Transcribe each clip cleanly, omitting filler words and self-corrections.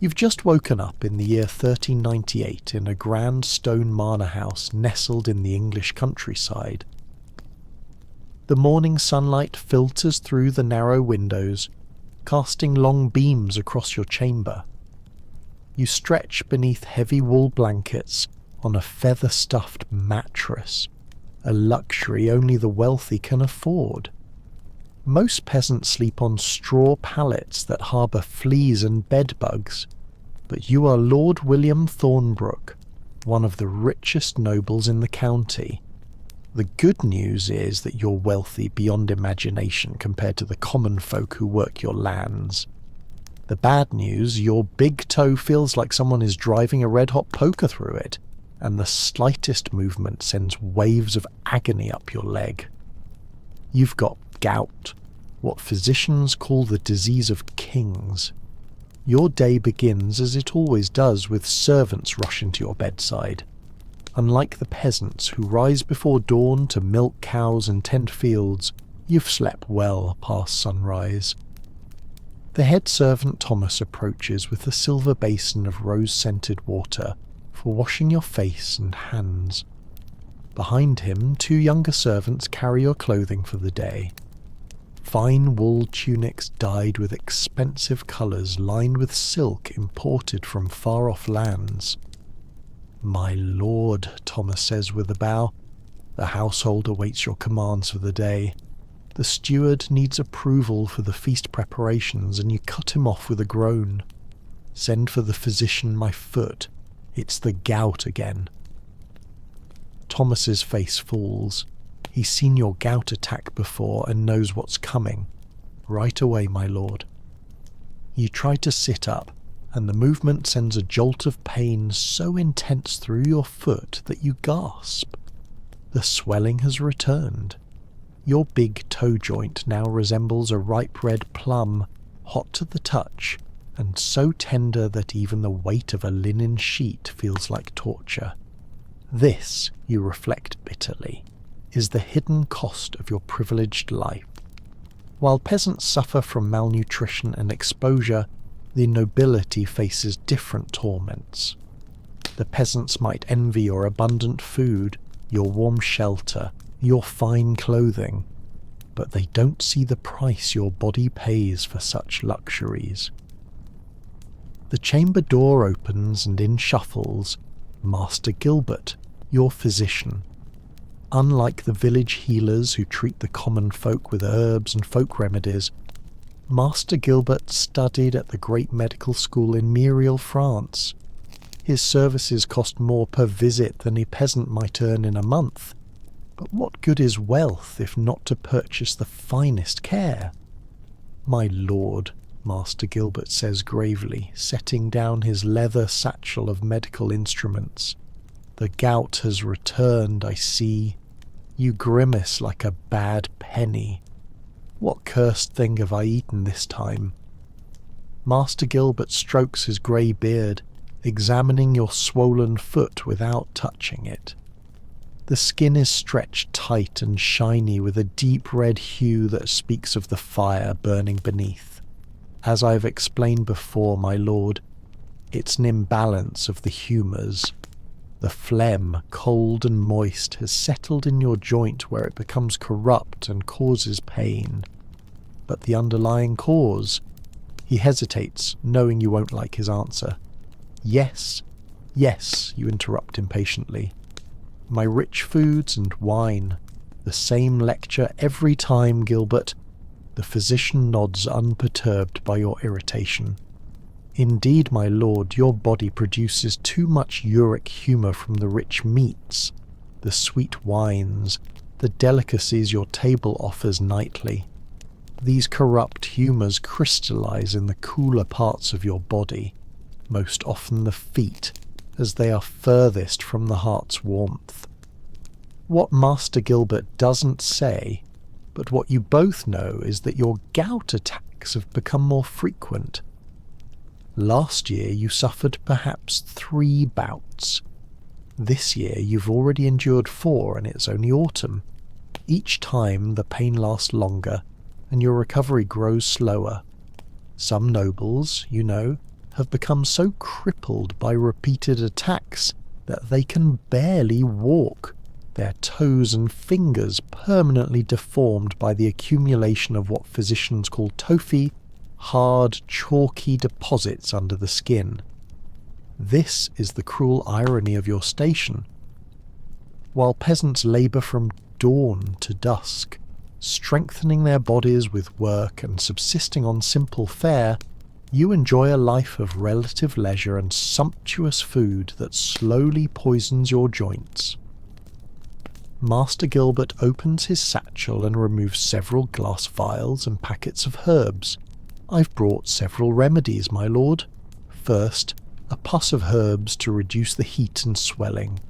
You've just woken up in the year 1398 in a grand stone manor house nestled in the English countryside. The morning sunlight filters through the narrow windows, casting long beams across your chamber. You stretch beneath heavy wool blankets on a feather-stuffed mattress, a luxury only the wealthy can afford. Most peasants sleep on straw pallets that harbour fleas and bedbugs, but you are Lord William Thornbrook, one of the richest nobles in the county. The good news is that you're wealthy beyond imagination compared to the common folk who work your lands. The bad news, your big toe feels like someone is driving a red-hot poker through it, and the slightest movement sends waves of agony up your leg. You've got gout, what physicians call the disease of kings. Your day begins as it always does, with servants rush into your bedside. Unlike the peasants who rise before dawn to milk cows and tend fields, you've slept well past sunrise. The head servant Thomas approaches with a silver basin of rose-scented water for washing your face and hands. Behind him, 2 younger servants carry your clothing for the day. Fine wool tunics dyed with expensive colours lined with silk imported from far-off lands. "My lord," Thomas says with a bow, "the household awaits your commands for the day. The steward needs approval for the feast preparations, and you cut him off with a groan. Send for the physician, my foot. It's the gout again." Thomas's face falls. He's seen your gout attack before and knows what's coming. "Right away, my lord." You try to sit up, and the movement sends a jolt of pain so intense through your foot that you gasp. The swelling has returned. Your big toe joint now resembles a ripe red plum, hot to the touch, and so tender that even the weight of a linen sheet feels like torture. This, you reflect bitterly, is the hidden cost of your privileged life. While peasants suffer from malnutrition and exposure, the nobility faces different torments. The peasants might envy your abundant food, your warm shelter, your fine clothing, but they don't see the price your body pays for such luxuries. The chamber door opens, and in shuffles Master Gilbert, your physician. Unlike the village healers who treat the common folk with herbs and folk remedies, Master Gilbert studied at the great medical school in Muriel, France. His services cost more per visit than a peasant might earn in a month. But what good is wealth if not to purchase the finest care? "My lord," Master Gilbert says gravely, setting down his leather satchel of medical instruments, "the gout has returned, I see. You grimace like a bad penny. What cursed thing have I eaten this time?" Master Gilbert strokes his grey beard, examining your swollen foot without touching it. The skin is stretched tight and shiny with a deep red hue that speaks of the fire burning beneath. As I've explained before, my lord, it's an imbalance of the humours. The phlegm, cold and moist, has settled in your joint where it becomes corrupt and causes pain. But the underlying cause? He hesitates, knowing you won't like his answer. "Yes, yes," you interrupt impatiently. "My rich foods and wine. The same lecture every time, Gilbert." The physician nods, unperturbed by your irritation. "Indeed, my lord, your body produces too much uric humour from the rich meats, the sweet wines, the delicacies your table offers nightly. These corrupt humours crystallize in the cooler parts of your body, most often the feet, as they are furthest from the heart's warmth. What Master Gilbert doesn't say, but what you both know, is that your gout attacks have become more frequent. Last year you suffered perhaps 3 bouts. This year you've already endured 4, and it's only autumn. Each time the pain lasts longer, and your recovery grows slower. Some nobles, you know, have become so crippled by repeated attacks that they can barely walk, their toes and fingers permanently deformed by the accumulation of what physicians call tophi, hard, chalky deposits under the skin. This is the cruel irony of your station. While peasants labour from dawn to dusk, strengthening their bodies with work and subsisting on simple fare, you enjoy a life of relative leisure and sumptuous food that slowly poisons your joints. Master Gilbert opens his satchel and removes several glass vials and packets of herbs. "I've brought several remedies, my lord. First, a pus of herbs to reduce the heat and swelling."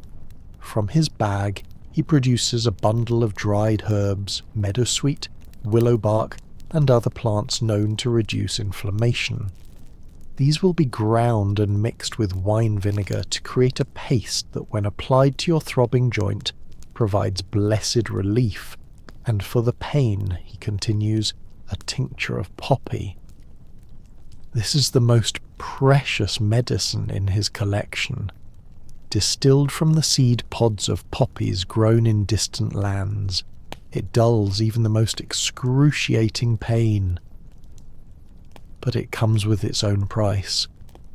From his bag, he produces a bundle of dried herbs, meadowsweet, willow bark, and other plants known to reduce inflammation. These will be ground and mixed with wine vinegar to create a paste that, when applied to your throbbing joint, provides blessed relief, and for the pain, he continues, a tincture of poppy. This is the most precious medicine in his collection, distilled from the seed pods of poppies grown in distant lands. It dulls even the most excruciating pain. But it comes with its own price.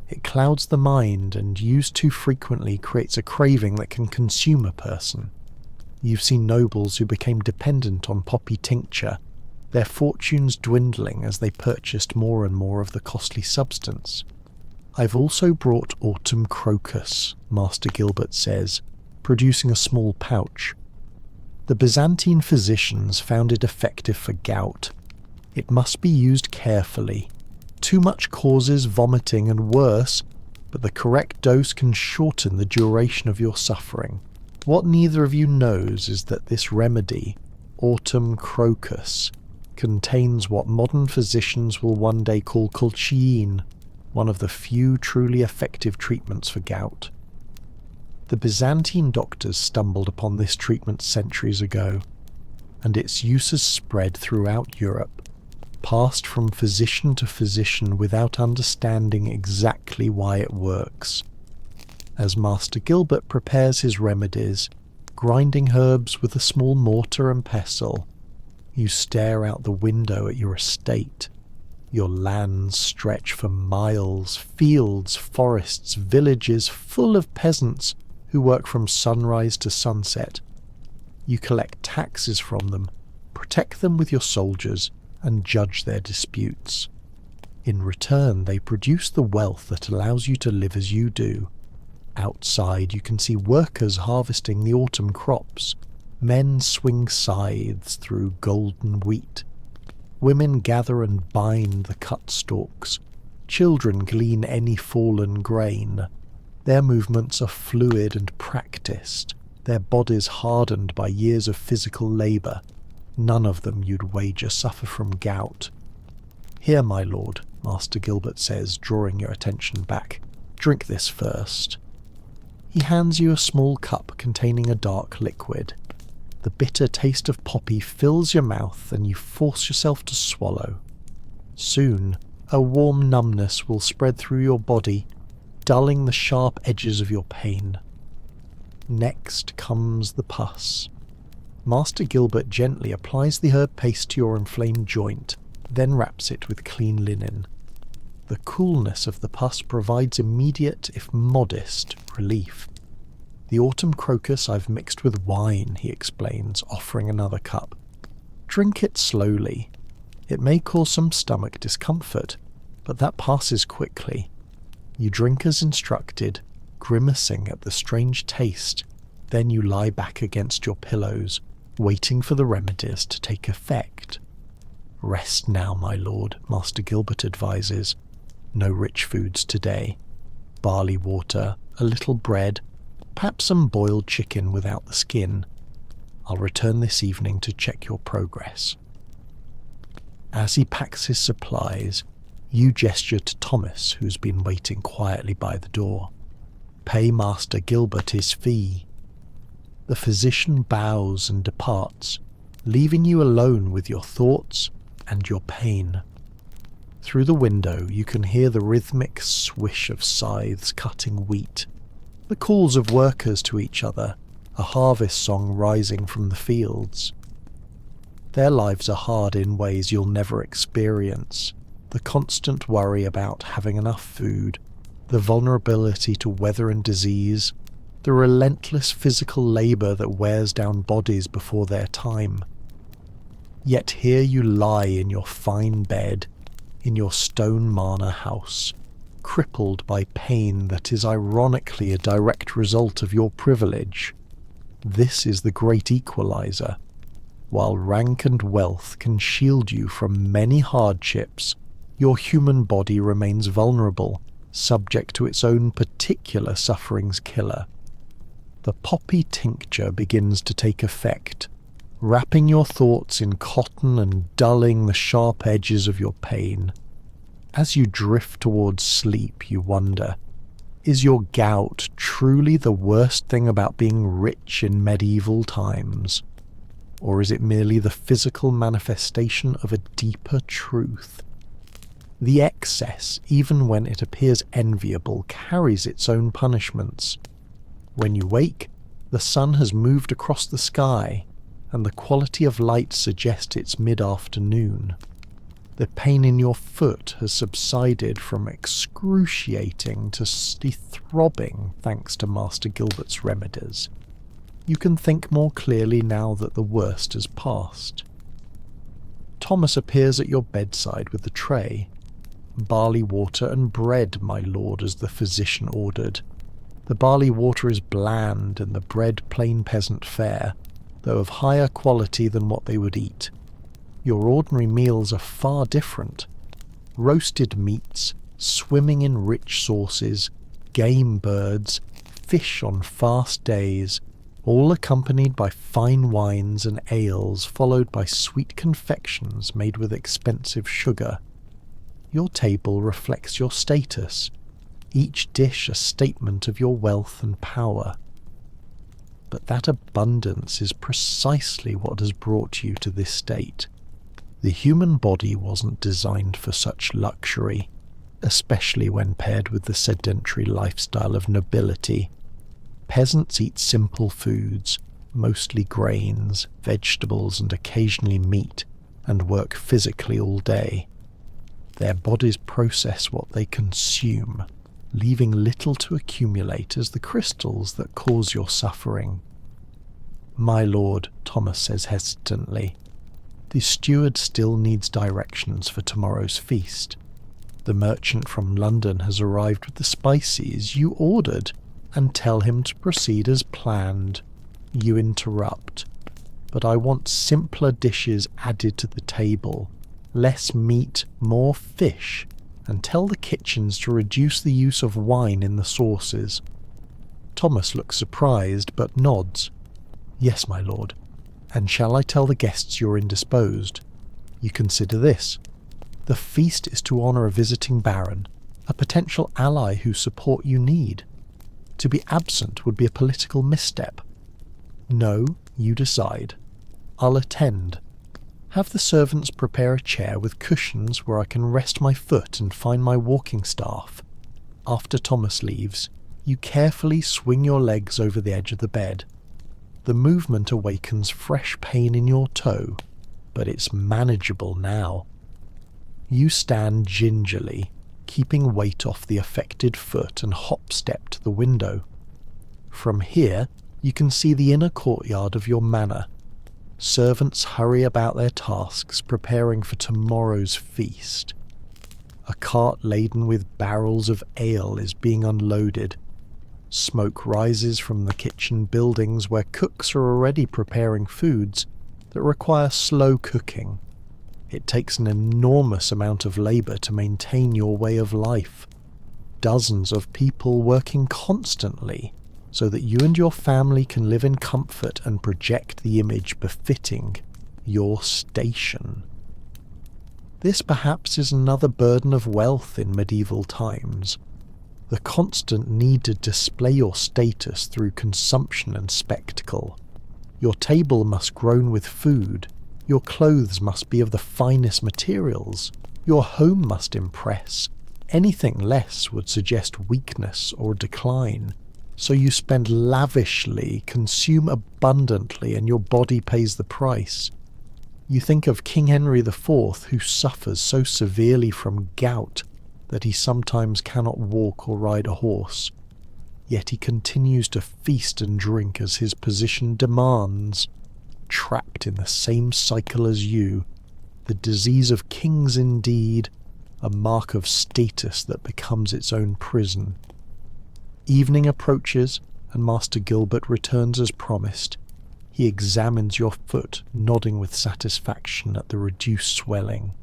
It clouds the mind, and used too frequently creates a craving that can consume a person. You've seen nobles who became dependent on poppy tincture, their fortunes dwindling as they purchased more and more of the costly substance. "I've also brought autumn crocus," Master Gilbert says, producing a small pouch. "The Byzantine physicians found it effective for gout. It must be used carefully. Too much causes vomiting and worse, but the correct dose can shorten the duration of your suffering. What neither of you knows is that this remedy, autumn crocus, contains what modern physicians will one day call colchicine, one of the few truly effective treatments for gout. The Byzantine doctors stumbled upon this treatment centuries ago, and its use has spread throughout Europe, passed from physician to physician without understanding exactly why it works. As Master Gilbert prepares his remedies, grinding herbs with a small mortar and pestle, you stare out the window at your estate. Your lands stretch for miles, fields, forests, villages full of peasants who work from sunrise to sunset. You collect taxes from them, protect them with your soldiers, and judge their disputes. In return, they produce the wealth that allows you to live as you do. Outside, you can see workers harvesting the autumn crops. Men swing scythes through golden wheat. Women gather and bind the cut stalks. Children glean any fallen grain. Their movements are fluid and practiced, their bodies hardened by years of physical labour. None of them, you'd wager, suffer from gout. "Here, my lord," Master Gilbert says, drawing your attention back. "Drink this first." He hands you a small cup containing a dark liquid. The bitter taste of poppy fills your mouth and you force yourself to swallow. Soon, a warm numbness will spread through your body, dulling the sharp edges of your pain. Next comes the pus. Master Gilbert gently applies the herb paste to your inflamed joint, then wraps it with clean linen. The coolness of the pus provides immediate, if modest, relief. "The autumn crocus I've mixed with wine," he explains, offering another cup. "Drink it slowly. It may cause some stomach discomfort, but that passes quickly." You drink as instructed, grimacing at the strange taste. Then you lie back against your pillows, waiting for the remedies to take effect. "Rest now, my lord," Master Gilbert advises. "No rich foods today. Barley water, a little bread, perhaps some boiled chicken without the skin. I'll return this evening to check your progress." As he packs his supplies, you gesture to Thomas, who's been waiting quietly by the door. "Pay Master Gilbert his fee." The physician bows and departs, leaving you alone with your thoughts and your pain. Through the window you can hear the rhythmic swish of scythes cutting wheat, the calls of workers to each other, a harvest song rising from the fields. Their lives are hard in ways you'll never experience. The constant worry about having enough food, the vulnerability to weather and disease, the relentless physical labour that wears down bodies before their time. Yet here you lie in your fine bed, in your stone manor house, crippled by pain that is ironically a direct result of your privilege. This is the great equalizer. While rank and wealth can shield you from many hardships, your human body remains vulnerable, subject to its own particular suffering's killer. The poppy tincture begins to take effect, wrapping your thoughts in cotton and dulling the sharp edges of your pain. As you drift towards sleep, you wonder, is your gout truly the worst thing about being rich in medieval times? Or is it merely the physical manifestation of a deeper truth? The excess, even when it appears enviable, carries its own punishments. When you wake, the sun has moved across the sky, and the quality of light suggests it's mid-afternoon. The pain in your foot has subsided from excruciating to throbbing thanks to Master Gilbert's remedies. You can think more clearly now that the worst has passed. Thomas appears at your bedside with the tray. Barley water and bread, my lord, as the physician ordered. The barley water is bland and the bread plain peasant fare, though of higher quality than what they would eat. Your ordinary meals are far different. Roasted meats, swimming in rich sauces, game birds, fish on fast days, all accompanied by fine wines and ales, followed by sweet confections made with expensive sugar. Your table reflects your status, each dish a statement of your wealth and power. But that abundance is precisely what has brought you to this state. The human body wasn't designed for such luxury, especially when paired with the sedentary lifestyle of nobility. Peasants eat simple foods, mostly grains, vegetables and occasionally meat, and work physically all day. Their bodies process what they consume, leaving little to accumulate as the crystals that cause your suffering. My lord, Thomas says hesitantly, the steward still needs directions for tomorrow's feast. The merchant from London has arrived with the spices you ordered, and tell him to proceed as planned. You interrupt. But I want simpler dishes added to the table, less meat, more fish, and tell the kitchens to reduce the use of wine in the sauces. Thomas looks surprised, but nods. Yes, my lord. And shall I tell the guests you're indisposed? You consider this. The feast is to honour a visiting baron, a potential ally whose support you need. To be absent would be a political misstep. No, you decide. I'll attend. Have the servants prepare a chair with cushions where I can rest my foot and find my walking staff. After Thomas leaves, you carefully swing your legs over the edge of the bed. The movement awakens fresh pain in your toe, but it's manageable now. You stand gingerly, keeping weight off the affected foot, and hop-step to the window. From here, you can see the inner courtyard of your manor. Servants hurry about their tasks, preparing for tomorrow's feast. A cart laden with barrels of ale is being unloaded. Smoke rises from the kitchen buildings where cooks are already preparing foods that require slow cooking. It takes an enormous amount of labour to maintain your way of life. Dozens of people working constantly so that you and your family can live in comfort and project the image befitting your station. This perhaps is another burden of wealth in medieval times. The constant need to display your status through consumption and spectacle. Your table must groan with food. Your clothes must be of the finest materials. Your home must impress. Anything less would suggest weakness or decline. So you spend lavishly, consume abundantly, and your body pays the price. You think of King Henry IV, who suffers so severely from gout that he sometimes cannot walk or ride a horse. Yet he continues to feast and drink as his position demands, trapped in the same cycle as you. The disease of kings indeed, a mark of status that becomes its own prison. Evening approaches, and Master Gilbert returns as promised. He examines your foot, nodding with satisfaction at the reduced swelling.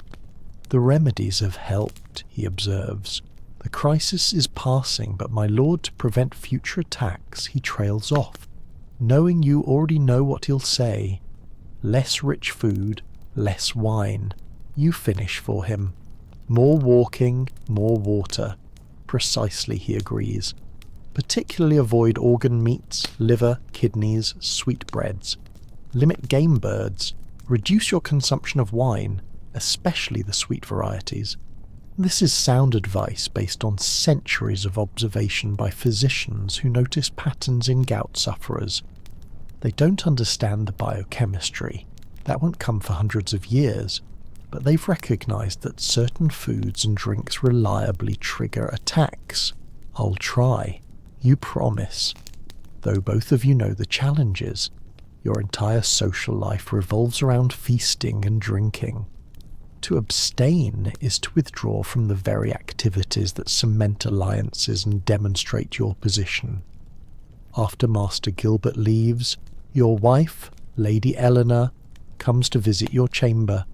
The remedies have helped, he observes. The crisis is passing, but my lord, to prevent future attacks, he trails off, knowing you already know what he'll say. Less rich food, less wine. You finish for him. More walking, more water. Precisely, he agrees. Particularly avoid organ meats, liver, kidneys, sweetbreads. Limit game birds. Reduce your consumption of wine, especially the sweet varieties. This is sound advice based on centuries of observation by physicians who notice patterns in gout sufferers. They don't understand the biochemistry. That won't come for hundreds of years, but they've recognized that certain foods and drinks reliably trigger attacks. I'll try. You promise. Though both of you know the challenges. Your entire social life revolves around feasting and drinking. To abstain is to withdraw from the very activities that cement alliances and demonstrate your position. After Master Gilbert leaves, your wife, Lady Eleanor, comes to visit your chamber.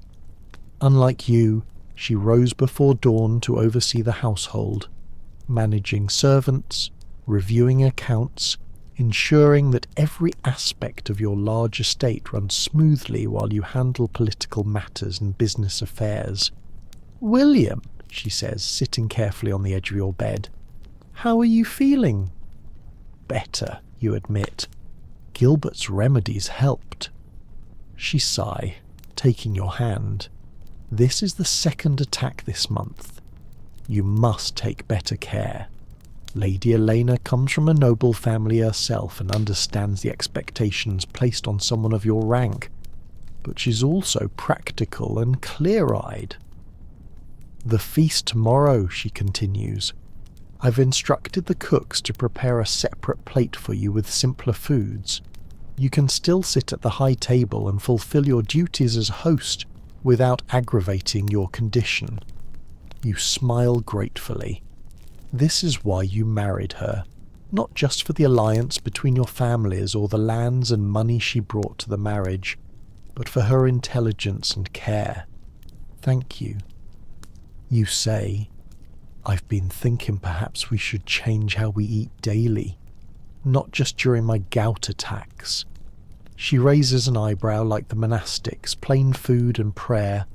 Unlike you, she rose before dawn to oversee the household, managing servants, reviewing accounts, ensuring that every aspect of your large estate runs smoothly while you handle political matters and business affairs. "William," she says, sitting carefully on the edge of your bed, "how are you feeling?" "Better," you admit. Gilbert's remedies helped. She sigh, taking your hand. "This is the second attack this month. You must take better care. Lady Elena comes from a noble family herself and understands the expectations placed on someone of your rank, but she's also practical and clear-eyed." "The feast tomorrow," she continues. "I've instructed the cooks to prepare a separate plate for you with simpler foods. You can still sit at the high table and fulfill your duties as host without aggravating your condition." You smile gratefully. This is why you married her, not just for the alliance between your families or the lands and money she brought to the marriage, but for her intelligence and care. Thank you. You say, "I've been thinking perhaps we should change how we eat daily, not just during my gout attacks." She raises an eyebrow like the monastics, plain food and prayer.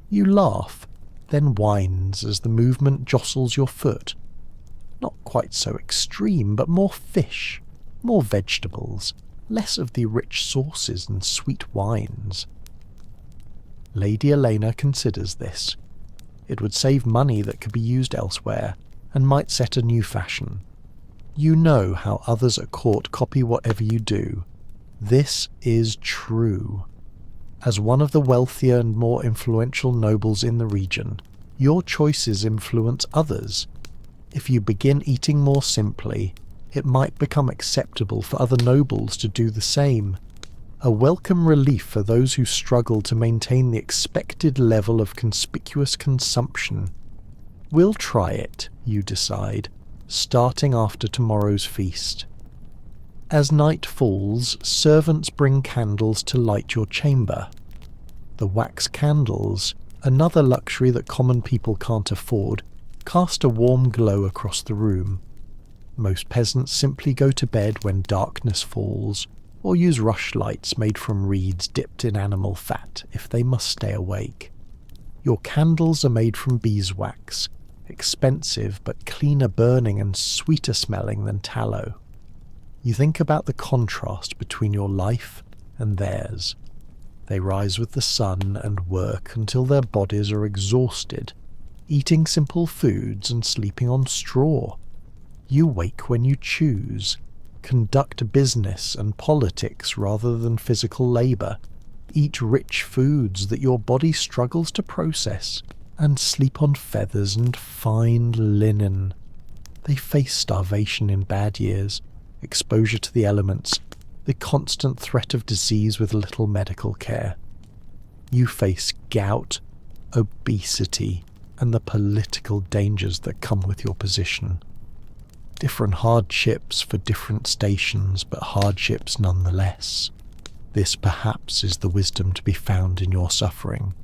You laugh, then whines as the movement jostles your foot. Not quite so extreme, but more fish, more vegetables, less of the rich sauces and sweet wines. Lady Elena considers this. It would save money that could be used elsewhere, and might set a new fashion. You know how others at court copy whatever you do. This is true. As one of the wealthier and more influential nobles in the region, your choices influence others. If you begin eating more simply, it might become acceptable for other nobles to do the same. A welcome relief for those who struggle to maintain the expected level of conspicuous consumption. We'll try it, you decide, starting after tomorrow's feast. As night falls, servants bring candles to light your chamber. The wax candles, another luxury that common people can't afford, cast a warm glow across the room. Most peasants simply go to bed when darkness falls, or use rushlights made from reeds dipped in animal fat if they must stay awake. Your candles are made from beeswax, expensive but cleaner burning and sweeter smelling than tallow. You think about the contrast between your life and theirs. They rise with the sun and work until their bodies are exhausted, eating simple foods and sleeping on straw. You wake when you choose, conduct business and politics rather than physical labour, eat rich foods that your body struggles to process, and sleep on feathers and fine linen. They face starvation in bad years, exposure to the elements, the constant threat of disease with little medical care. You face gout, obesity, and the political dangers that come with your position. Different hardships for different stations, but hardships nonetheless. This perhaps is the wisdom to be found in your suffering,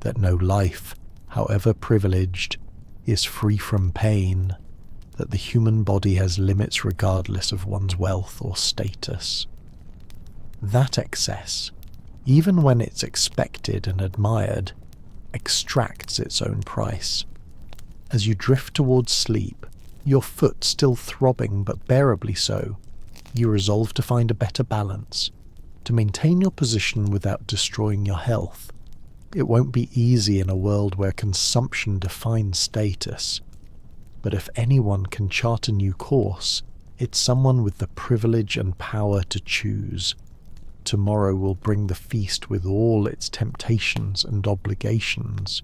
that no life, however privileged, is free from pain, that the human body has limits regardless of one's wealth or status. That excess, even when it's expected and admired, extracts its own price. As you drift towards sleep, your foot still throbbing but bearably so, you resolve to find a better balance, to maintain your position without destroying your health. It won't be easy in a world where consumption defines status, but if anyone can chart a new course, it's someone with the privilege and power to choose. Tomorrow will bring the feast with all its temptations and obligations,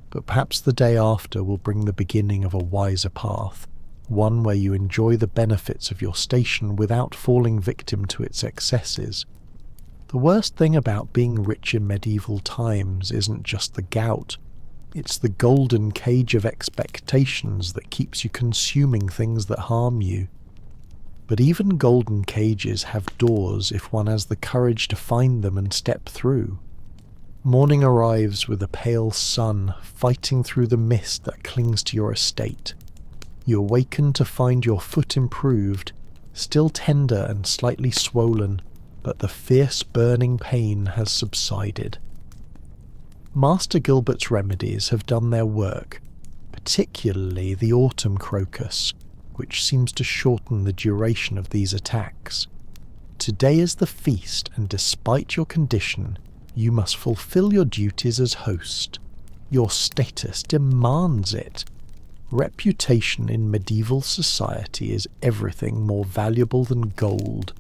but perhaps the day after will bring the beginning of a wiser path, one where you enjoy the benefits of your station without falling victim to its excesses. The worst thing about being rich in medieval times isn't just the gout, it's the golden cage of expectations that keeps you consuming things that harm you. But even golden cages have doors if one has the courage to find them and step through. Morning arrives with a pale sun fighting through the mist that clings to your estate. You awaken to find your foot improved, still tender and slightly swollen, but the fierce burning pain has subsided. Master Gilbert's remedies have done their work, particularly the autumn crocus, which seems to shorten the duration of these attacks. Today is the feast, and despite your condition, you must fulfill your duties as host. Your status demands it. Reputation in medieval society is everything more valuable than gold,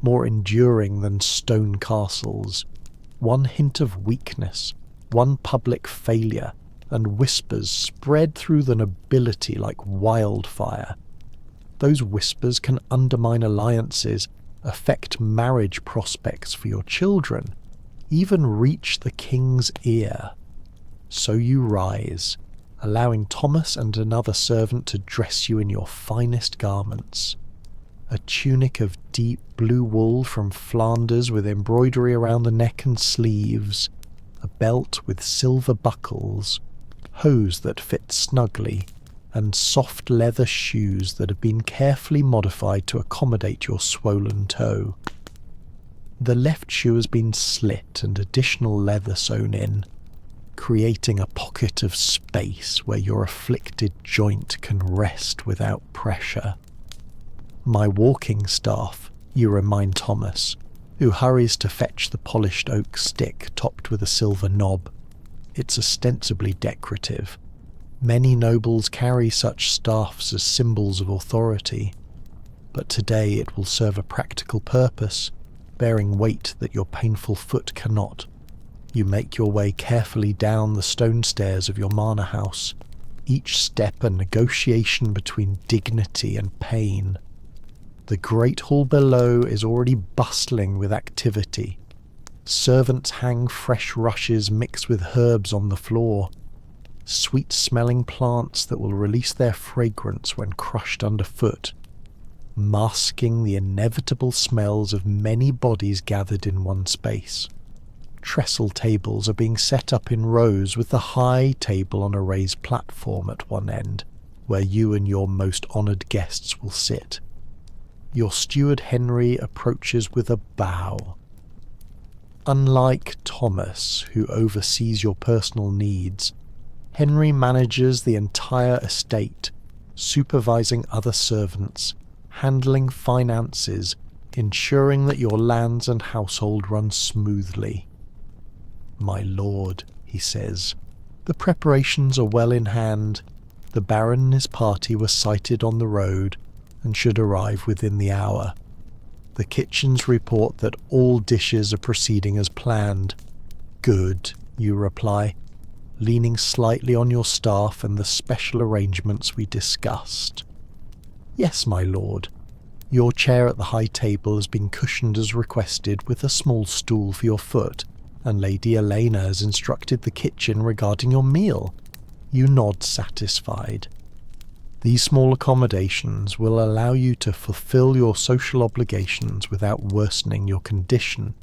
more enduring than stone castles. One hint of weakness, one public failure, and whispers spread through the nobility like wildfire. Those whispers can undermine alliances, affect marriage prospects for your children, even reach the king's ear. So you rise, allowing Thomas and another servant to dress you in your finest garments. A tunic of deep blue wool from Flanders with embroidery around the neck and sleeves, a belt with silver buckles, hose that fit snugly, and soft leather shoes that have been carefully modified to accommodate your swollen toe. The left shoe has been slit and additional leather sewn in, creating a pocket of space where your afflicted joint can rest without pressure. My walking staff, you remind Thomas, who hurries to fetch the polished oak stick topped with a silver knob. It's ostensibly decorative. Many nobles carry such staffs as symbols of authority, but today it will serve a practical purpose, bearing weight that your painful foot cannot. You make your way carefully down the stone stairs of your manor house, each step a negotiation between dignity and pain. The great hall below is already bustling with activity. Servants hang fresh rushes mixed with herbs on the floor, sweet-smelling plants that will release their fragrance when crushed underfoot, masking the inevitable smells of many bodies gathered in one space. Trestle tables are being set up in rows with the high table on a raised platform at one end, where you and your most honoured guests will sit. Your steward Henry approaches with a bow. Unlike Thomas, who oversees your personal needs, Henry manages the entire estate, supervising other servants, handling finances, ensuring that your lands and household run smoothly. "My lord," he says, "the preparations are well in hand. The Baron and his party were sighted on the road and should arrive within the hour. The kitchens report that all dishes are proceeding as planned." "Good," you reply, leaning slightly on your staff and the special arrangements we discussed. "Yes, my lord. Your chair at the high table has been cushioned as requested with a small stool for your foot, and Lady Elena has instructed the kitchen regarding your meal." You nod satisfied. These small accommodations will allow you to fulfill your social obligations without worsening your condition.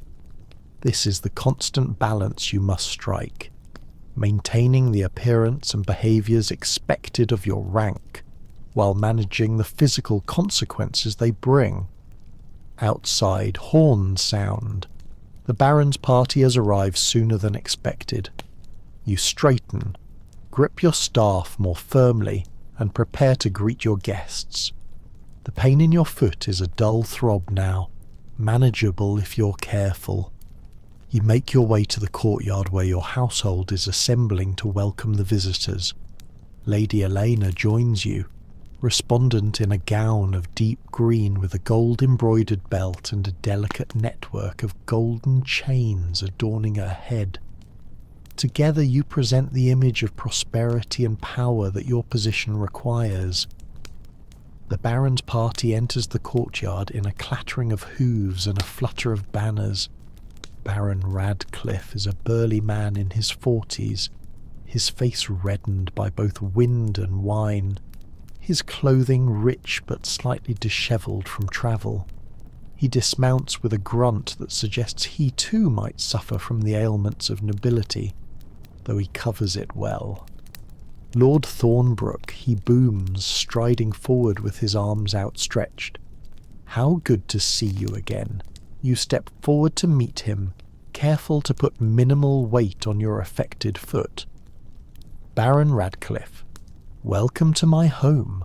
This is the constant balance you must strike, maintaining the appearance and behaviours expected of your rank, while managing the physical consequences they bring. Outside, horns sound. The Baron's party has arrived sooner than expected. You straighten, grip your staff more firmly, and prepare to greet your guests. The pain in your foot is a dull throb now, manageable if you're careful. You make your way to the courtyard where your household is assembling to welcome the visitors. Lady Elena joins you, resplendent in a gown of deep green with a gold-embroidered belt and a delicate network of golden chains adorning her head. Together you present the image of prosperity and power that your position requires. The Baron's party enters the courtyard in a clattering of hooves and a flutter of banners. Baron Radcliffe is a burly man in his 40s, his face reddened by both wind and wine, his clothing rich but slightly dishevelled from travel. He dismounts with a grunt that suggests he too might suffer from the ailments of nobility, though he covers it well. Lord Thornbrook, he booms, striding forward with his arms outstretched. "How good to see you again." You step forward to meet him, careful to put minimal weight on your affected foot. "Baron Radcliffe, welcome to my home.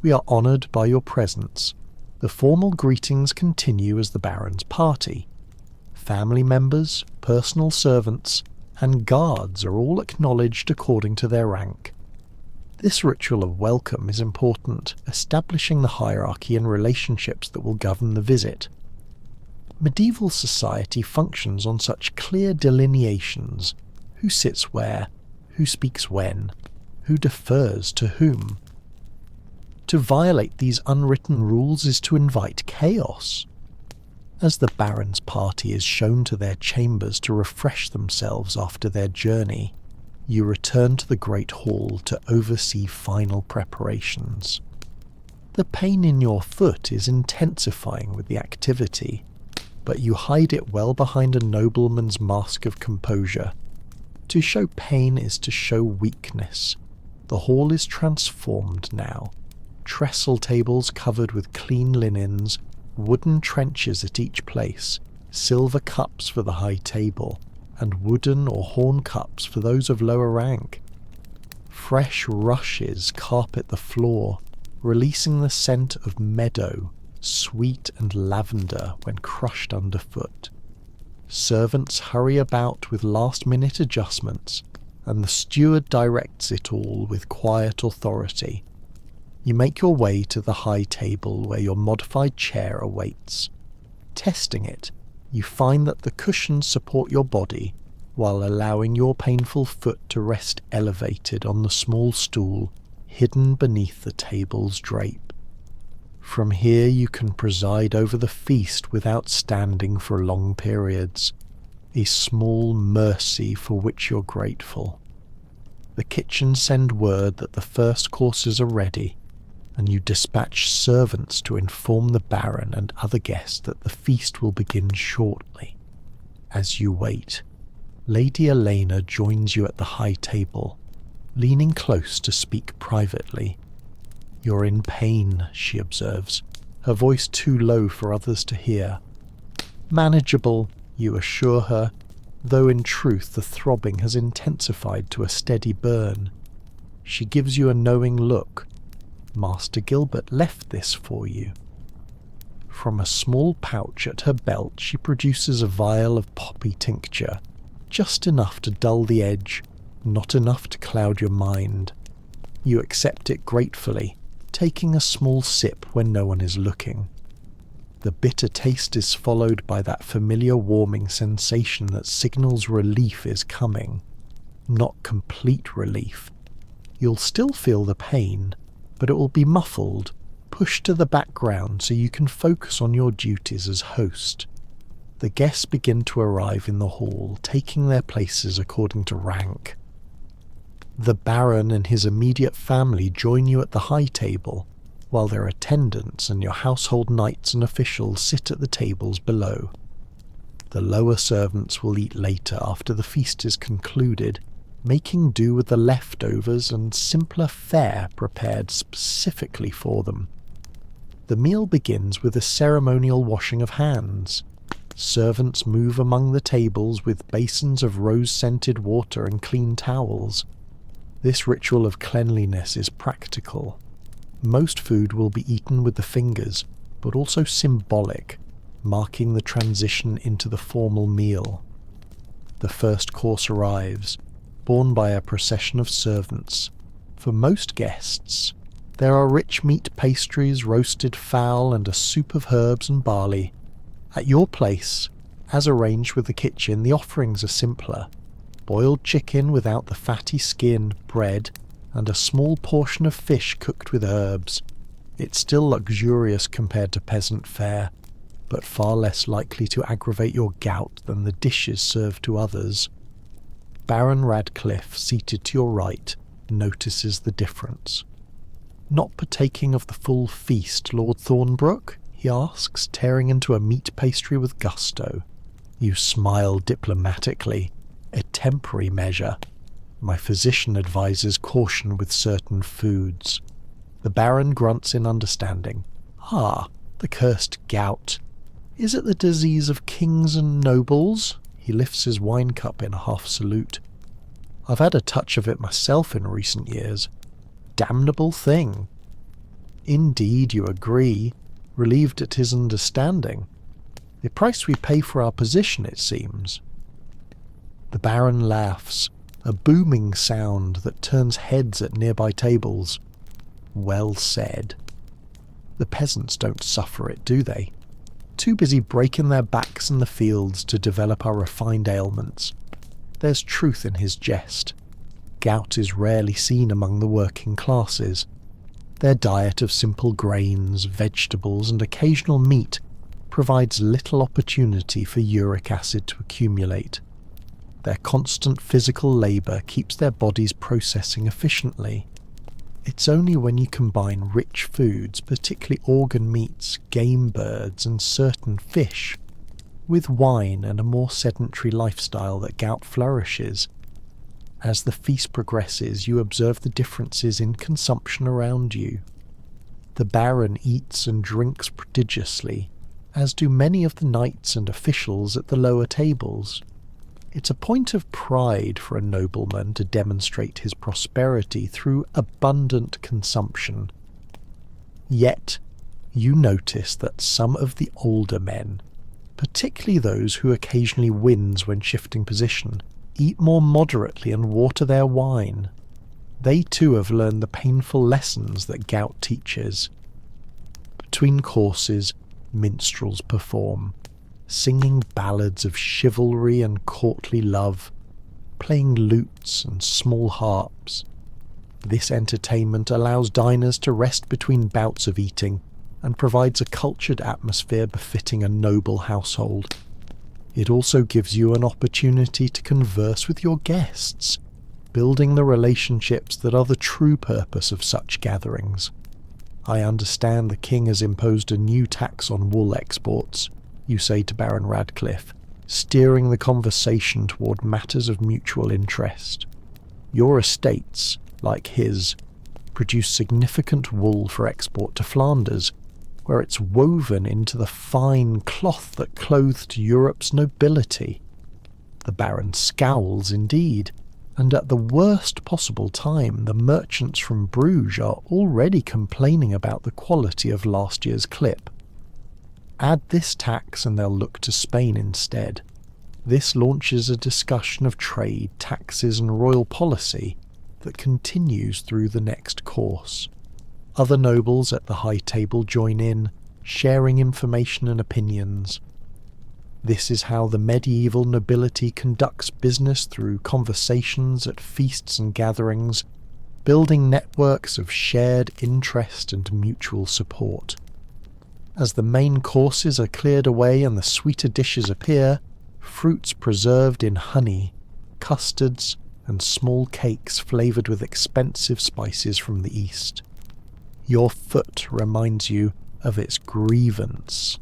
We are honoured by your presence." The formal greetings continue as the Baron's party. Family members, personal servants, and guards are all acknowledged according to their rank. This ritual of welcome is important, establishing the hierarchy and relationships that will govern the visit. Medieval society functions on such clear delineations: who sits where, who speaks when, who defers to whom. To violate these unwritten rules is to invite chaos. As the Baron's party is shown to their chambers to refresh themselves after their journey, you return to the Great Hall to oversee final preparations. The pain in your foot is intensifying with the activity, but you hide it well behind a nobleman's mask of composure. To show pain is to show weakness. The hall is transformed now. Trestle tables covered with clean linens, wooden trenches at each place, silver cups for the high table, and wooden or horn cups for those of lower rank. Fresh rushes carpet the floor, releasing the scent of meadow, sweet and lavender when crushed underfoot. Servants hurry about with last-minute adjustments, and the steward directs it all with quiet authority. You make your way to the high table where your modified chair awaits. Testing it, you find that the cushions support your body, while allowing your painful foot to rest elevated on the small stool hidden beneath the table's drape. From here you can preside over the feast without standing for long periods, a small mercy for which you're grateful. The kitchen send word that the first courses are ready, and you dispatch servants to inform the Baron and other guests that the feast will begin shortly. As you wait, Lady Elena joins you at the high table, leaning close to speak privately. "You're in pain," she observes, her voice too low for others to hear. "Manageable," you assure her, though in truth the throbbing has intensified to a steady burn. She gives you a knowing look. "Master Gilbert left this for you." From a small pouch at her belt she produces a vial of poppy tincture. Just enough to dull the edge, not enough to cloud your mind. You accept it gratefully, taking a small sip when no one is looking. The bitter taste is followed by that familiar warming sensation that signals relief is coming. Not complete relief. You'll still feel the pain, but it will be muffled, pushed to the background so you can focus on your duties as host. The guests begin to arrive in the hall, taking their places according to rank. The Baron and his immediate family join you at the high table, while their attendants and your household knights and officials sit at the tables below. The lower servants will eat later after the feast is concluded, making do with the leftovers and simpler fare prepared specifically for them. The meal begins with a ceremonial washing of hands. Servants move among the tables with basins of rose-scented water and clean towels. This ritual of cleanliness is practical. Most food will be eaten with the fingers, but also symbolic, marking the transition into the formal meal. The first course arrives, borne by a procession of servants. For most guests, there are rich meat pastries, roasted fowl, and a soup of herbs and barley. At your place, as arranged with the kitchen, the offerings are simpler. Boiled chicken without the fatty skin, bread, and a small portion of fish cooked with herbs. It's still luxurious compared to peasant fare, but far less likely to aggravate your gout than the dishes served to others. Baron Radcliffe, seated to your right, notices the difference. "Not partaking of the full feast, Lord Thornbrook?" he asks, tearing into a meat pastry with gusto. You smile diplomatically. A temporary measure. My physician advises caution with certain foods. The Baron grunts in understanding. "Ah, the cursed gout. Is it the disease of kings and nobles?" He lifts his wine cup in a half salute. "I've had a touch of it myself in recent years. Damnable thing." "Indeed, you agree," relieved at his understanding. "The price we pay for our position, it seems." The Baron laughs, a booming sound that turns heads at nearby tables. Well said. The peasants don't suffer it, do they? Too busy breaking their backs in the fields to develop our refined ailments. There's truth in his jest. Gout is rarely seen among the working classes. Their diet of simple grains, vegetables, and occasional meat provides little opportunity for uric acid to accumulate. Their constant physical labour keeps their bodies processing efficiently. It's only when you combine rich foods, particularly organ meats, game birds, and certain fish, with wine and a more sedentary lifestyle that gout flourishes. As the feast progresses, you observe the differences in consumption around you. The Baron eats and drinks prodigiously, as do many of the knights and officials at the lower tables. It's a point of pride for a nobleman to demonstrate his prosperity through abundant consumption. Yet, you notice that some of the older men, particularly those who occasionally wins when shifting position, eat more moderately and water their wine. They too have learned the painful lessons that gout teaches. Between courses, minstrels perform, singing ballads of chivalry and courtly love, playing lutes and small harps. This entertainment allows diners to rest between bouts of eating and provides a cultured atmosphere befitting a noble household. It also gives you an opportunity to converse with your guests, building the relationships that are the true purpose of such gatherings. I understand the king has imposed a new tax on wool exports, you say to Baron Radcliffe, steering the conversation toward matters of mutual interest. Your estates, like his, produce significant wool for export to Flanders, where it's woven into the fine cloth that clothed Europe's nobility. The Baron scowls indeed, and at the worst possible time the merchants from Bruges are already complaining about the quality of last year's clip. Add this tax and they'll look to Spain instead. This launches a discussion of trade, taxes and royal policy that continues through the next course. Other nobles at the high table join in, sharing information and opinions. This is how the medieval nobility conducts business through conversations at feasts and gatherings, building networks of shared interest and mutual support. As the main courses are cleared away and the sweeter dishes appear, fruits preserved in honey, custards, and small cakes flavoured with expensive spices from the east. Your foot reminds you of its grievance.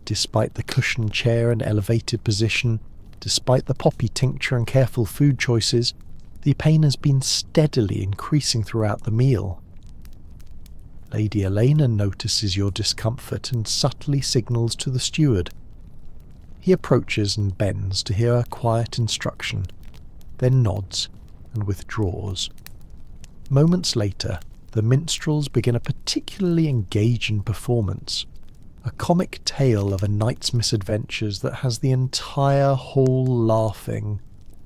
Despite the cushioned chair and elevated position, despite the poppy tincture and careful food choices, the pain has been steadily increasing throughout the meal. Lady Elena notices your discomfort and subtly signals to the steward. He approaches and bends to hear a quiet instruction, then nods and withdraws. Moments later, the minstrels begin a particularly engaging performance, a comic tale of a knight's misadventures that has the entire hall laughing.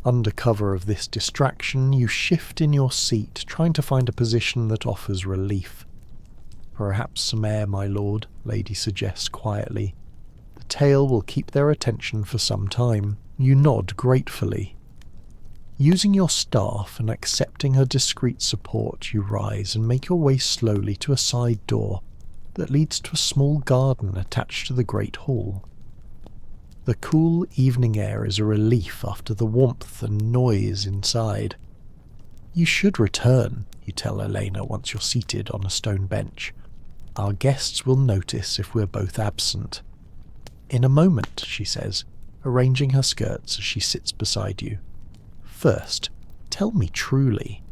Under cover of this distraction, you shift in your seat, trying to find a position that offers relief. "Perhaps some air, my lord," Lady suggests quietly. "The tale will keep their attention for some time." You nod gratefully. Using your staff and accepting her discreet support, you rise and make your way slowly to a side door that leads to a small garden attached to the great hall. The cool evening air is a relief after the warmth and noise inside. "You should return," you tell Elena once you're seated on a stone bench. "Our guests will notice if we're both absent." "In a moment," she says, arranging her skirts as she sits beside you. "First, tell me truly,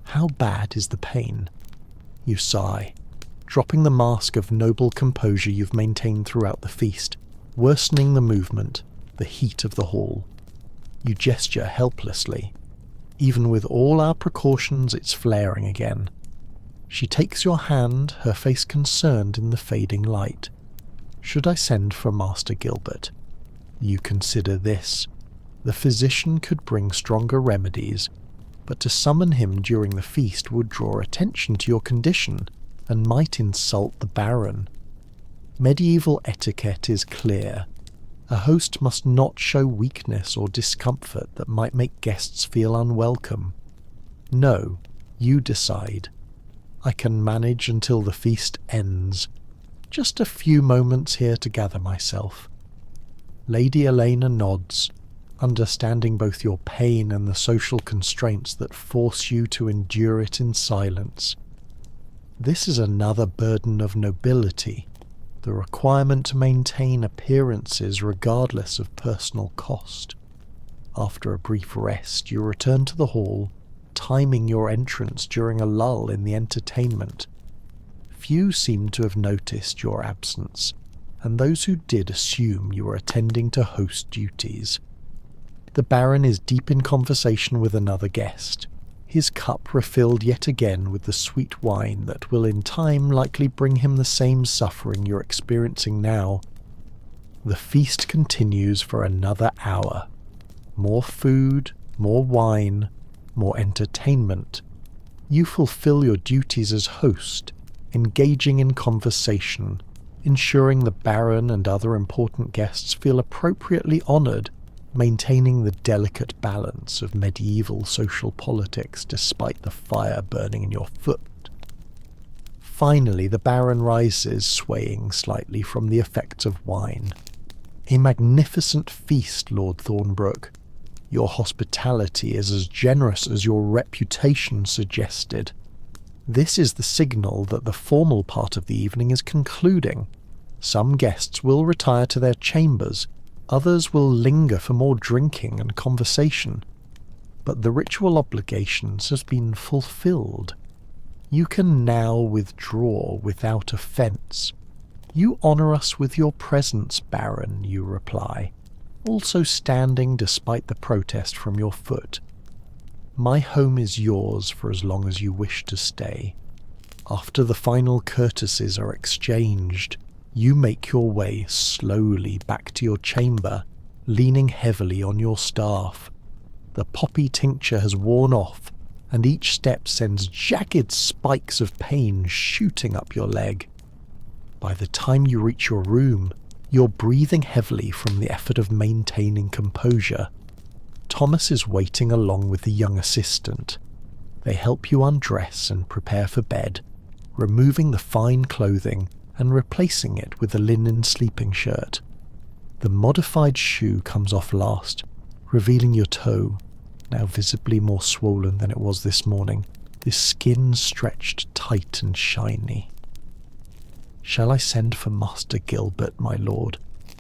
how bad is the pain?" You sigh, dropping the mask of noble composure you've maintained throughout the feast, worsening the movement, the heat of the hall. You gesture helplessly. "Even with all our precautions, it's flaring again." She takes your hand, her face concerned in the fading light. "Should I send for Master Gilbert?" You consider this. The physician could bring stronger remedies, but to summon him during the feast would draw attention to your condition and might insult the Baron. Medieval etiquette is clear. A host must not show weakness or discomfort that might make guests feel unwelcome. No, you decide. I can manage until the feast ends. Just a few moments here to gather myself. Lady Elena nods, understanding both your pain and the social constraints that force you to endure it in silence. This is another burden of nobility, the requirement to maintain appearances regardless of personal cost. After a brief rest, you return to the hall, timing your entrance during a lull in the entertainment. Few seem to have noticed your absence, and those who did assume you were attending to host duties. The Baron is deep in conversation with another guest, his cup refilled yet again with the sweet wine that will in time likely bring him the same suffering you're experiencing now. The feast continues for another hour. More food, more wine, more entertainment. You fulfill your duties as host, engaging in conversation, ensuring the Baron and other important guests feel appropriately honoured, maintaining the delicate balance of medieval social politics despite the fire burning in your foot. Finally, the Baron rises, swaying slightly from the effects of wine. "A magnificent feast, Lord Thornbrook. Your hospitality is as generous as your reputation suggested. This is the signal that the formal part of the evening is concluding. Some guests will retire to their chambers, others will linger for more drinking and conversation. But the ritual obligations has been fulfilled. You can now withdraw without offence. You honour us with your presence, Baron," you reply, also standing despite the protest from your foot. "My home is yours for as long as you wish to stay." After the final courtesies are exchanged, you make your way slowly back to your chamber, leaning heavily on your staff. The poppy tincture has worn off, and each step sends jagged spikes of pain shooting up your leg. By the time you reach your room, you're breathing heavily from the effort of maintaining composure. Thomas is waiting along with the young assistant. They help you undress and prepare for bed, removing the fine clothing and replacing it with a linen sleeping shirt. The modified shoe comes off last, revealing your toe, now visibly more swollen than it was this morning, this skin stretched tight and shiny. "Shall I send for Master Gilbert, my lord?"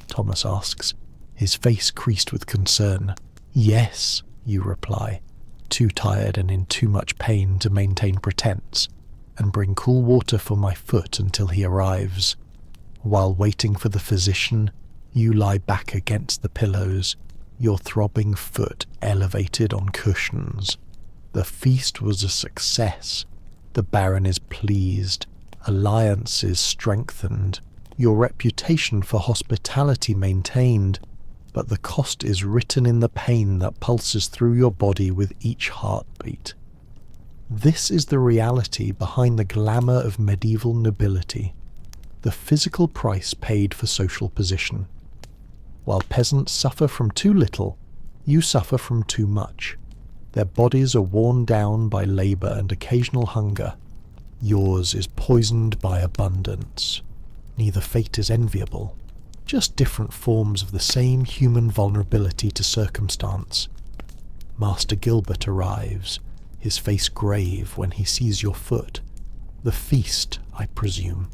Thomas asks, his face creased with concern. "Yes," you reply, too tired and in too much pain to maintain pretense, "and bring cool water for my foot until he arrives." While waiting for the physician, you lie back against the pillows, your throbbing foot elevated on cushions. The feast was a success. The Baron is pleased. Alliances strengthened. Your reputation for hospitality maintained. But the cost is written in the pain that pulses through your body with each heartbeat. This is the reality behind the glamour of medieval nobility. The physical price paid for social position. While peasants suffer from too little, you suffer from too much. Their bodies are worn down by labour and occasional hunger. Yours is poisoned by abundance. Neither fate is enviable, just different forms of the same human vulnerability to circumstance. Master Gilbert arrives, his face grave when he sees your foot. The feast, I presume.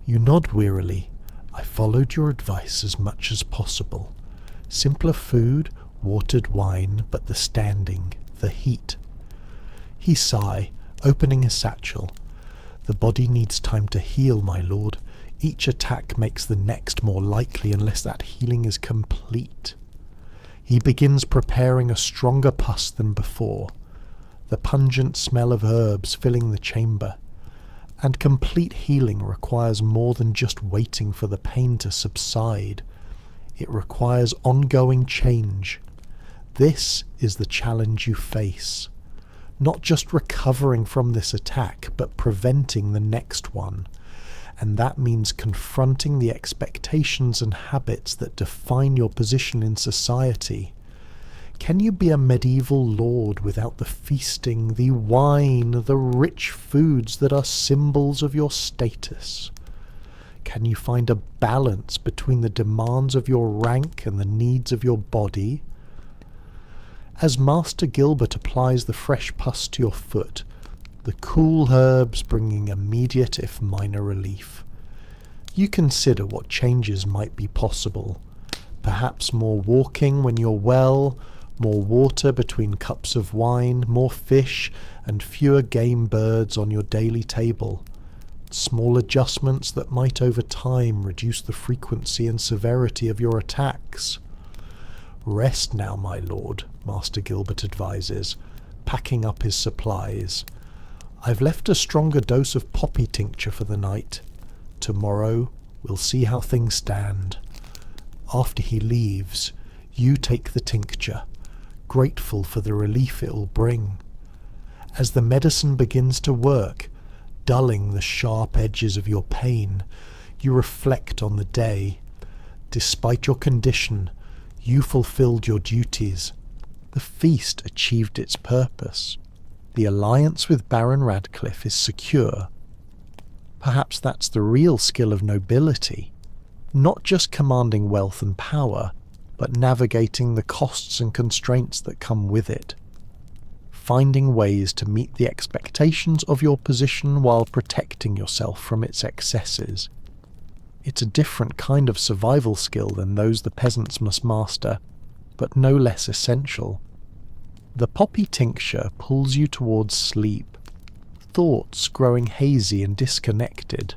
You nod wearily. I followed your advice as much as possible. Simpler food, watered wine, but the standing, the heat. He sigh, opening his satchel. The body needs time to heal, my lord. Each attack makes the next more likely unless that healing is complete. He begins preparing a stronger pus than before, the pungent smell of herbs filling the chamber. And complete healing requires more than just waiting for the pain to subside. It requires ongoing change. This is the challenge you face. Not just recovering from this attack, but preventing the next one. And that means confronting the expectations and habits that define your position in society. Can you be a medieval lord without the feasting, the wine, the rich foods that are symbols of your status? Can you find a balance between the demands of your rank and the needs of your body? As Master Gilbert applies the fresh pus to your foot, the cool herbs bringing immediate if minor relief, you consider what changes might be possible. Perhaps more walking when you're well, more water between cups of wine, more fish, and fewer game birds on your daily table. Small adjustments that might over time reduce the frequency and severity of your attacks. Rest now, my lord, Master Gilbert advises, packing up his supplies. I've left a stronger dose of poppy tincture for the night. Tomorrow we'll see how things stand. After he leaves, you take the tincture, grateful for the relief it will bring. As the medicine begins to work, dulling the sharp edges of your pain, you reflect on the day. Despite your condition, you fulfilled your duties. The feast achieved its purpose. The alliance with Baron Radcliffe is secure. Perhaps that's the real skill of nobility, not just commanding wealth and power, but navigating the costs and constraints that come with it. Finding ways to meet the expectations of your position while protecting yourself from its excesses. It's a different kind of survival skill than those the peasants must master, but no less essential. The poppy tincture pulls you towards sleep, thoughts growing hazy and disconnected.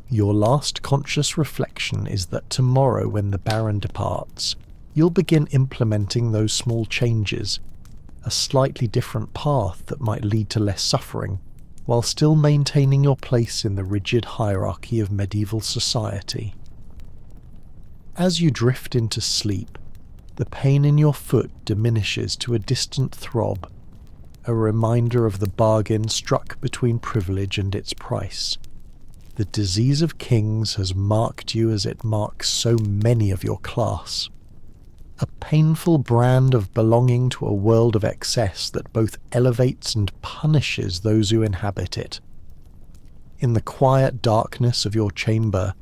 Your last conscious reflection is that tomorrow, when the Baron departs, you'll begin implementing those small changes, a slightly different path that might lead to less suffering, while still maintaining your place in the rigid hierarchy of medieval society. As you drift into sleep, the pain in your foot diminishes to a distant throb, a reminder of the bargain struck between privilege and its price. The disease of kings has marked you as it marks so many of your class. A painful brand of belonging to a world of excess that both elevates and punishes those who inhabit it. In the quiet darkness of your chamber,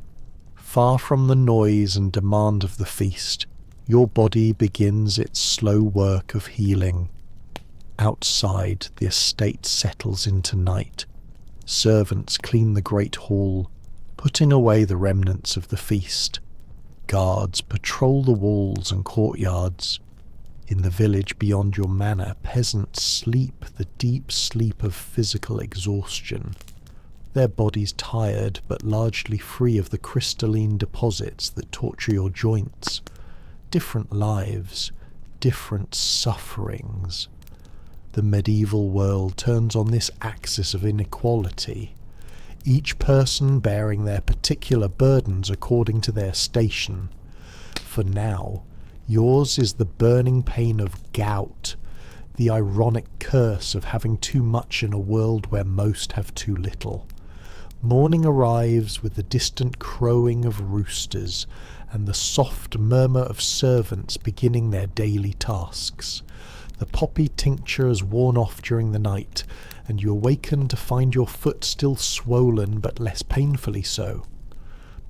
far from the noise and demand of the feast, your body begins its slow work of healing. Outside, the estate settles into night. Servants clean the great hall, putting away the remnants of the feast. Guards patrol the walls and courtyards. In the village beyond your manor, peasants sleep the deep sleep of physical exhaustion, their bodies tired but largely free of the crystalline deposits that torture your joints. Different lives, different sufferings. The medieval world turns on this axis of inequality, each person bearing their particular burdens according to their station. For now, yours is the burning pain of gout, the ironic curse of having too much in a world where most have too little. Morning arrives with the distant crowing of roosters and the soft murmur of servants beginning their daily tasks. The poppy tincture has worn off during the night, and you awaken to find your foot still swollen but less painfully so.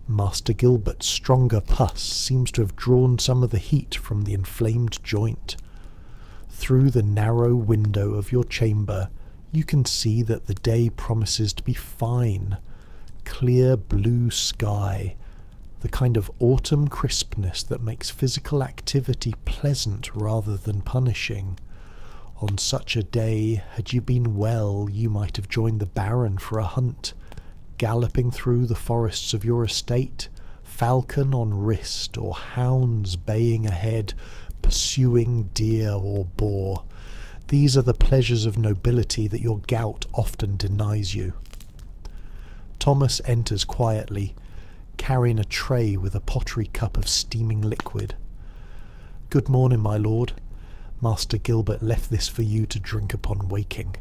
Master Gilbert's stronger pus seems to have drawn some of the heat from the inflamed joint. Through the narrow window of your chamber, you can see that the day promises to be fine. Clear blue sky, the kind of autumn crispness that makes physical activity pleasant rather than punishing. On such a day, had you been well, you might have joined the Baron for a hunt, galloping through the forests of your estate, falcon on wrist or hounds baying ahead, pursuing deer or boar. These are the pleasures of nobility that your gout often denies you. Thomas enters quietly, carrying a tray with a pottery cup of steaming liquid. "Good morning, my lord. Master Gilbert left this for you to drink upon waking."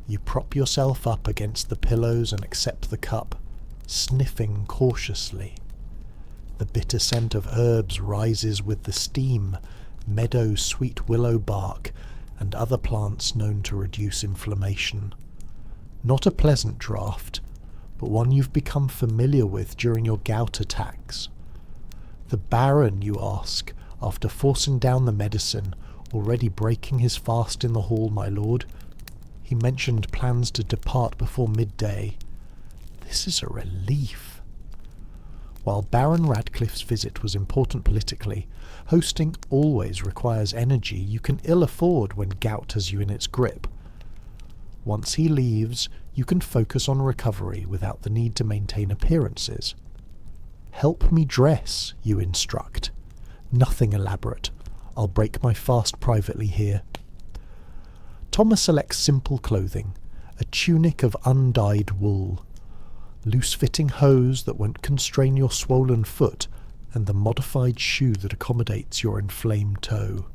You prop yourself up against the pillows and accept the cup, sniffing cautiously. The bitter scent of herbs rises with the steam, meadow sweet willow bark, and other plants known to reduce inflammation. Not a pleasant draught, but one you've become familiar with during your gout attacks. The Baron, you ask, after forcing down the medicine, already breaking his fast in the hall, my lord. He mentioned plans to depart before midday. This is a relief. While Baron Radcliffe's visit was important politically, hosting always requires energy you can ill afford when gout has you in its grip. Once he leaves, you can focus on recovery without the need to maintain appearances. "Help me dress," you instruct. "Nothing elaborate. I'll break my fast privately here." Thomas selects simple clothing, a tunic of undyed wool, loose-fitting hose that won't constrain your swollen foot, and the modified shoe that accommodates your inflamed toe.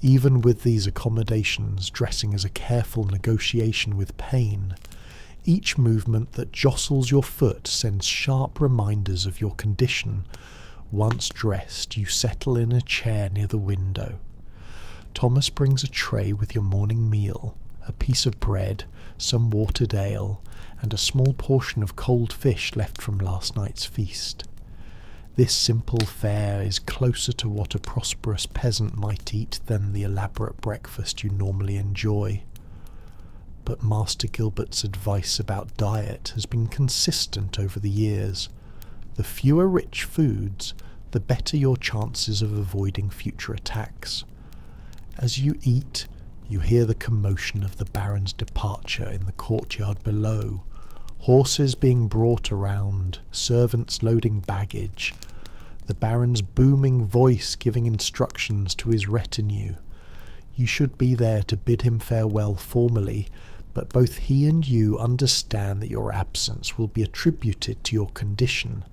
Even with these accommodations, dressing is a careful negotiation with pain. Each movement that jostles your foot sends sharp reminders of your condition. Once dressed, you settle in a chair near the window. Thomas brings a tray with your morning meal, a piece of bread, some watered ale, and a small portion of cold fish left from last night's feast. This simple fare is closer to what a prosperous peasant might eat than the elaborate breakfast you normally enjoy. But Master Gilbert's advice about diet has been consistent over the years. The fewer rich foods, the better your chances of avoiding future attacks. As you eat, you hear the commotion of the Baron's departure in the courtyard below, horses being brought around, servants loading baggage, the Baron's booming voice giving instructions to his retinue. You should be there to bid him farewell formally, but both he and you understand that your absence will be attributed to your condition.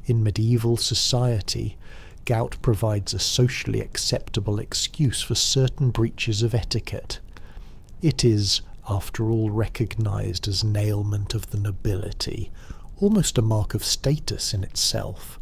In medieval society, gout provides a socially acceptable excuse for certain breaches of etiquette. It is, after all, recognised as an ailment of the nobility, almost a mark of status in itself,